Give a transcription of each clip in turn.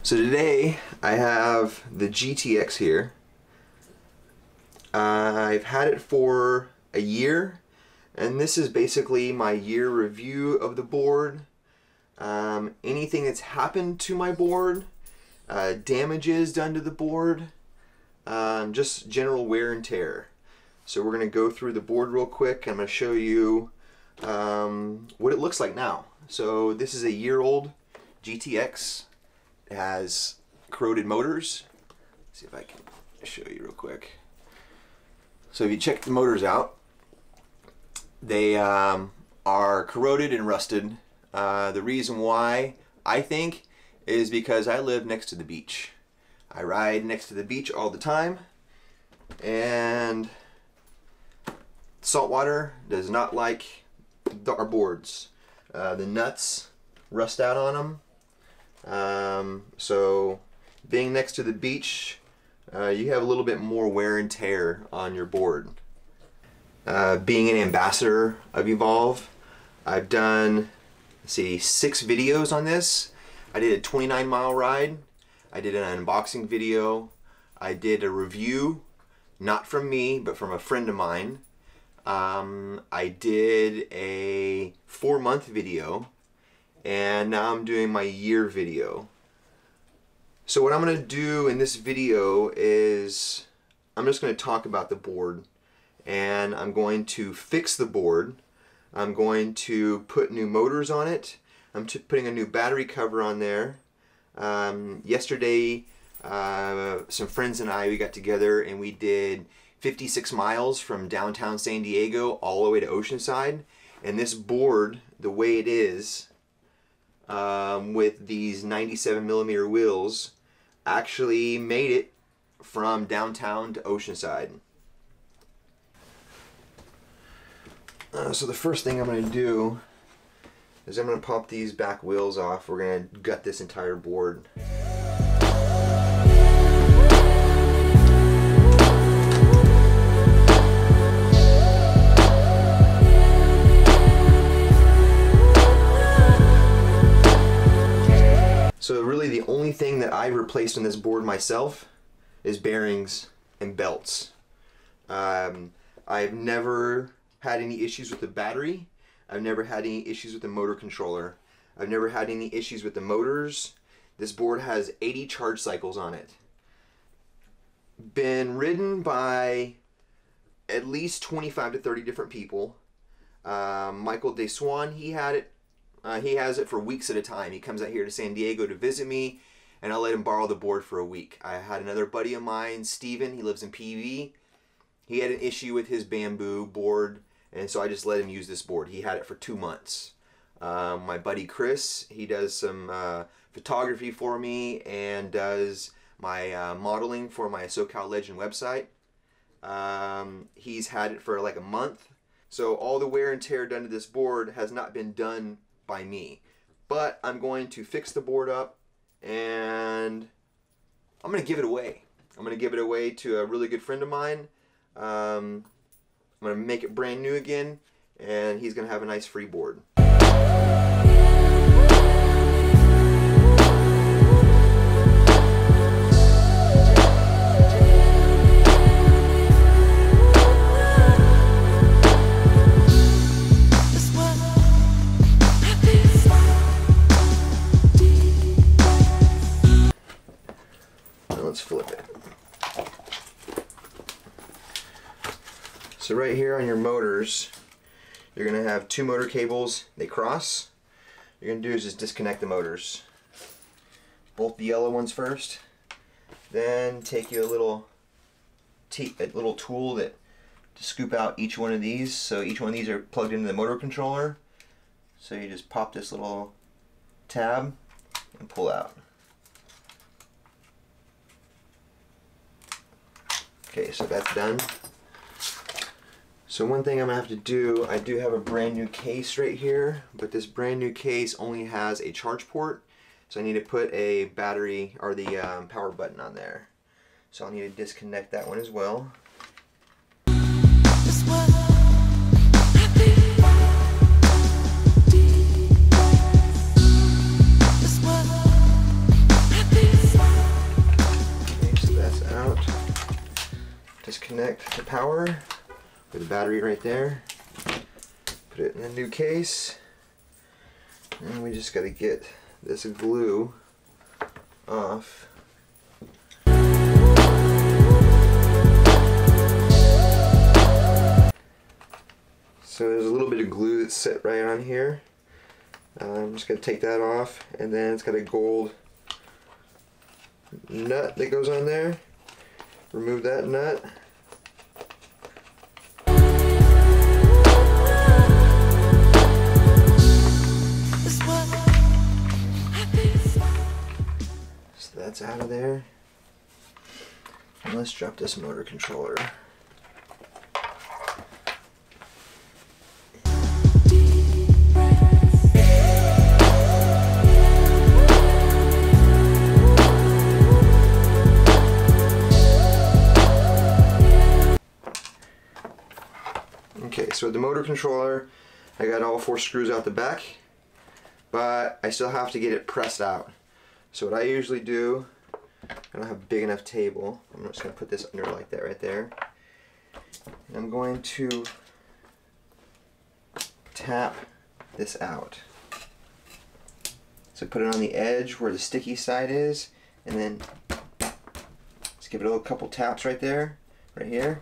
So today I have the GTX here. I've had it for a year, and this is basically my year review of the board. Anything that's happened to my board, damages done to the board, just general wear and tear. So we're going to go through the board real quick. I'm going to show you what it looks like now. So this is a year-old GTX. It has corroded motors. Let's see if I can show you real quick. So if you check the motors out, they are corroded and rusted. The reason why, I think, is because I live next to the beach. I ride next to the beach all the time, and saltwater does not like our boards. The nuts rust out on them. So being next to the beach, you have a little bit more wear and tear on your board. Being an ambassador of Evolve, I've done, let's see, 6 videos on this. I did a 29-mile ride. I did an unboxing video. I did a review, not from me, but from a friend of mine. I did a 4-month video, and now I'm doing my year video. So what I'm going to do in this video is I'm just going to talk about the board, and I'm going to fix the board. I'm going to put new motors on it. I'm putting a new battery cover on there. Yesterday some friends and I, we got together and we did 56 miles from downtown San Diego all the way to Oceanside, and this board, the way it is, with these 97mm wheels, actually made it from downtown to Oceanside. So the first thing I'm going to do is I'm going to pop these back wheels off. We're going to gut this entire board. So really the only thing that I've replaced on this board myself is bearings and belts. I've never had any issues with the battery. I've never had any issues with the motor controller. I've never had any issues with the motors. This board has 80 charge cycles on it. Been ridden by at least 25 to 30 different people. Michael DeSwan, he had it. He has it for weeks at a time. He comes out here to San Diego to visit me, and I'll let him borrow the board for a week. I had another buddy of mine, Steven, he lives in PV. He had an issue with his bamboo board, and so I just let him use this board. He had it for 2 months. My buddy Chris, he does some photography for me and does my modeling for my SoCal Legend website. He's had it for like a month. So all the wear and tear done to this board has not been done by me. But I'm going to fix the board up, and I'm going to give it away. I'm going to give it away to a really good friend of mine. I'm going to make it brand new again, and he's going to have a nice free board. Let's flip it. So right here on your motors, you're going to have 2 motor cables. They cross. What you're going to do is just disconnect the motors. Bolt the yellow ones first. Then take you a little tool to scoop out each one of these. So each one of these are plugged into the motor controller. So you just pop this little tab and pull out. Okay, so that's done. So one thing I'm going to have to do, I do have a brand new case right here, but this brand new case only has a charge port, so I need to put a battery or the power button on there. So I'll need to disconnect that one as well. the power with the battery right there. Put it in the new case. And we just got to get this glue off. So there's a little bit of glue that's set right on here. I'm just going to take that off, and then it's got a gold nut that goes on there. Remove that nut. So that's out of there. And let's drop this motor controller. Okay, so with the motor controller, I got all 4 screws out the back, but I still have to get it pressed out. So what I usually do, I don't have a big enough table, I'm just going to put this under like that right there. And I'm going to tap this out. So put it on the edge where the sticky side is, and then just give it a couple taps right there, right here.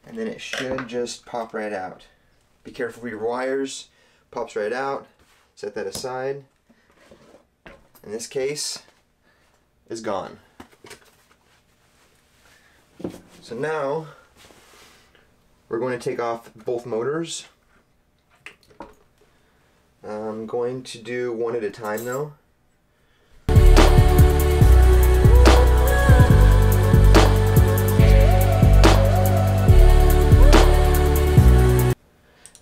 And then it should just pop right out. Be careful with your wires. Pops right out. Set that aside. And this case is gone. So now we're going to take off both motors. I'm going to do one at a time though.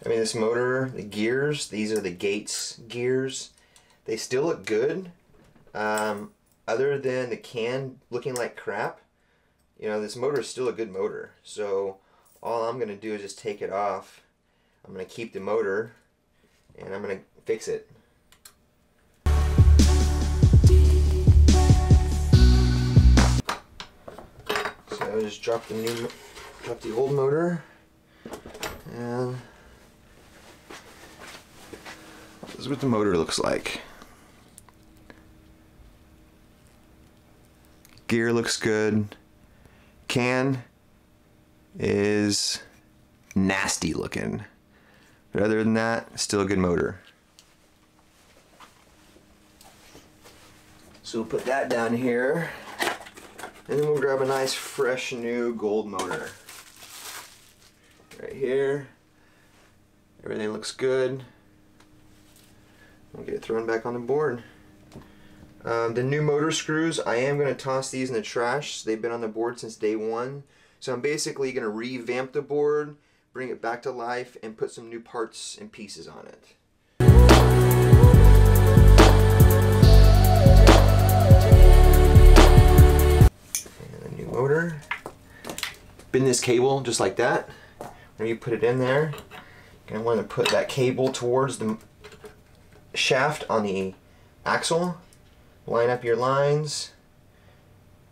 I mean, this motor, the gears, these are the Gates gears. They still look good. Other than the can looking like crap, you know, this motor is still a good motor. So all I'm going to do is just take it off. I'm going to keep the motor and I'm going to fix it. So I'll just drop the old motor, and this is what the motor looks like. Gear looks good. Can is nasty looking. But other than that, still a good motor. So we'll put that down here. And then we'll grab a nice fresh new gold motor. Right here. Everything looks good. We'll get it thrown back on the board. The new motor screws, I am going to toss these in the trash. They've been on the board since day one. So I'm basically going to revamp the board, bring it back to life, and put some new parts and pieces on it. And a new motor. Bend this cable just like that. When you put it in there, you're going to want to put that cable towards the shaft on the axle. Line up your lines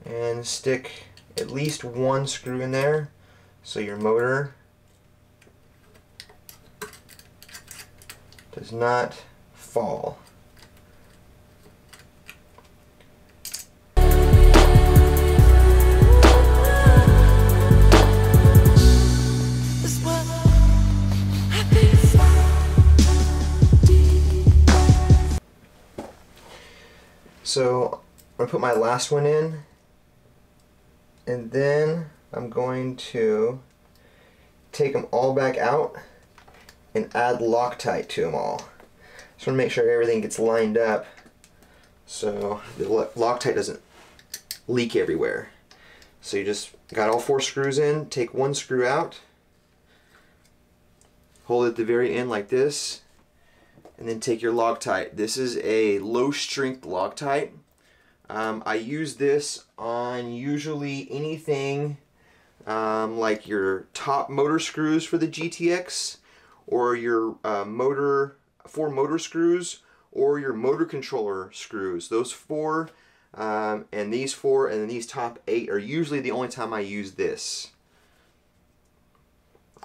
and stick at least one screw in there so your motor does not fall. So I'm going to put my last one in, and then I'm going to take them all back out and add Loctite to them all. Just want to make sure everything gets lined up so the Loctite doesn't leak everywhere. So you just got all 4 screws in, take one screw out, hold it at the very end like this, and then take your Loctite. This is a low strength Loctite. I use this on usually anything like your top motor screws for the GTX, or your 4 motor screws, or your motor controller screws. Those 4 and these 4 and then these top 8 are usually the only time I use this.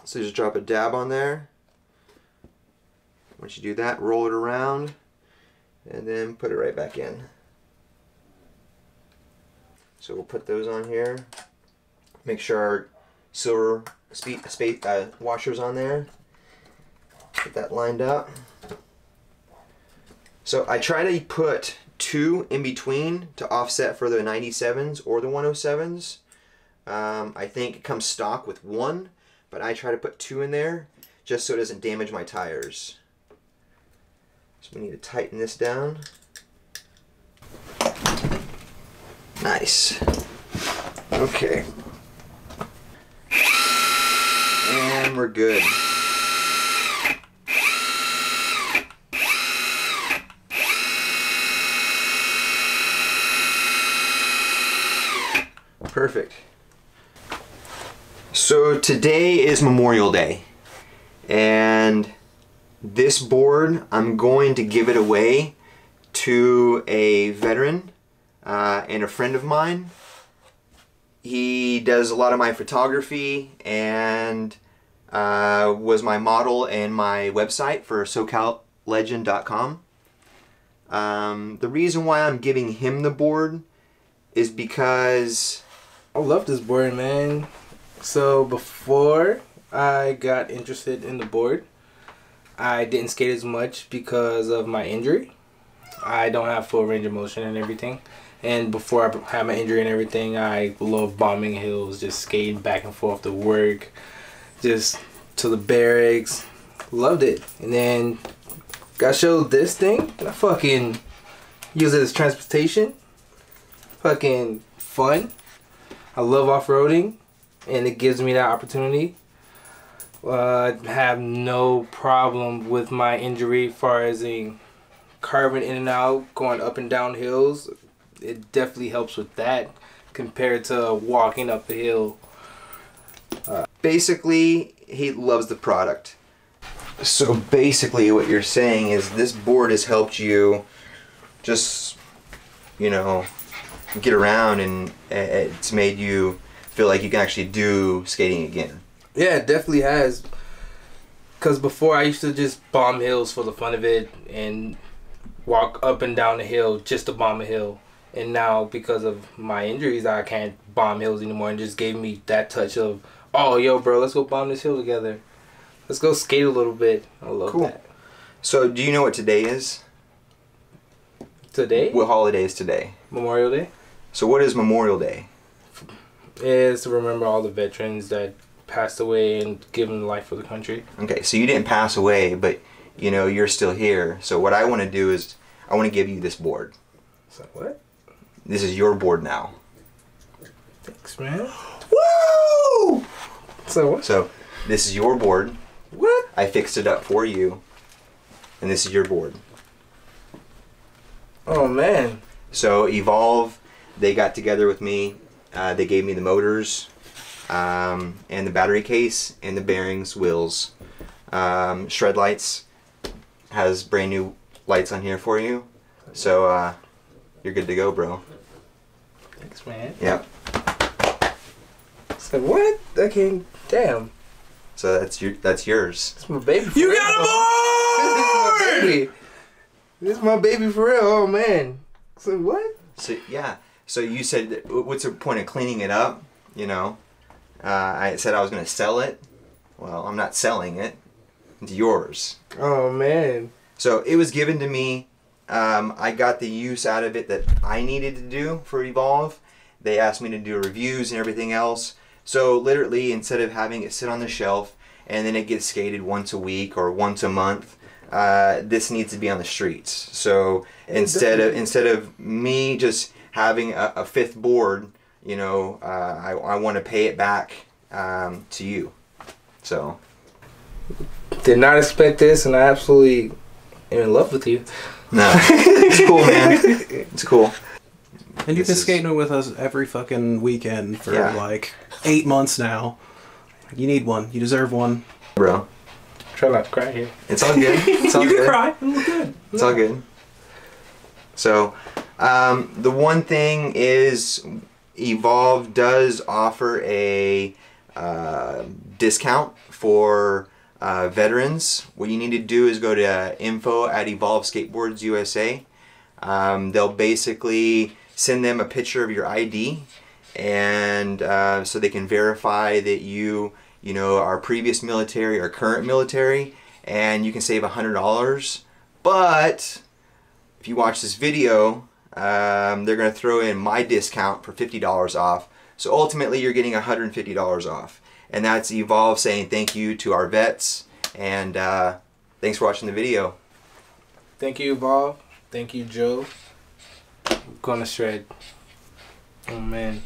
So just drop a dab on there. Once you do that, roll it around and then put it right back in. So we'll put those on here. Make sure our silver washer's on there. Get that lined up. So I try to put 2 in between to offset for the 97s or the 107s. I think it comes stock with 1, but I try to put 2 in there just so it doesn't damage my tires. So we need to tighten this down. Nice. Okay. And we're good. Perfect. So today is Memorial Day, and this board, I'm going to give it away to a veteran and a friend of mine. He does a lot of my photography and was my model and my website for SoCalLegend.com. The reason why I'm giving him the board is because I love this board, man. So before I got interested in the board, I didn't skate as much because of my injury. I don't have full range of motion and everything. And before I had my injury and everything, I loved bombing hills, just skating back and forth to work, just to the barracks. Loved it. And then got showed this thing, and I fucking use it as transportation. Fucking fun. I love off-roading, and it gives me that opportunity. I have no problem with my injury as far as carving in and out, going up and down hills. It definitely helps with that compared to walking up the hill. Basically, he loves the product. So basically what you're saying is this board has helped you just, you know, get around, and it's made you feel like you can actually do skating again. Yeah, it definitely has. Because before I used to just bomb hills for the fun of it and walk up and down the hill just to bomb a hill. And now because of my injuries, I can't bomb hills anymore, and just gave me that touch of, oh, yo, bro, let's go bomb this hill together. Let's go skate a little bit. I love that. So do you know what today is? Today? What holiday is today? Memorial Day. So what is Memorial Day? It's to remember all the veterans that passed away and given life for the country. Okay, so you didn't pass away, but you know you're still here. So what I want to do is I want to give you this board. So what? This is your board now. Thanks, man. Woo! So what? So this is your board. What? I fixed it up for you, and this is your board. Oh man. So Evolve, they got together with me. They gave me the motors, and the battery case, and the bearings, wheels. ShredLights has brand new lights on here for you. So you're good to go, bro. Thanks, man. Yep. So what? Okay, damn. So that's yours. It's my baby. For You real. got a board! This is my baby. This is my baby for real. Oh man. So what? So yeah. So you said, what's the point of cleaning it up? You know, I said I was gonna sell it. Well, I'm not selling it. It's yours. Oh man. So it was given to me. I got the use out of it that I needed to do for Evolve. They asked me to do reviews and everything else. So literally, instead of having it sit on the shelf and then it gets skated once a week or once a month, this needs to be on the streets. So instead of me just having a fifth board, you know, I want to pay it back to you. So Did not expect this, and I absolutely am in love with you. no, it's cool, man. It's cool. And you've been skating with us every fucking weekend for Yeah. like 8 months now. You need one. You deserve one. Bro, Try not to cry here. it's all good. It's all You good. can cry. It'll look good. It's all good. So, the one thing is, Evolve does offer a discount for veterans. What you need to do is go to info@Evolve Skateboards USA. They'll basically send them a picture of your ID, and so they can verify that you know, are previous military or current military, and you can save $100. But if you watch this video, they're going to throw in my discount for $50 off. So ultimately, you're getting $150 off. And that's Evolve saying thank you to our vets. And thanks for watching the video. Thank you, Evolve. Thank you, Joe. I'm gonna shred. Oh, man.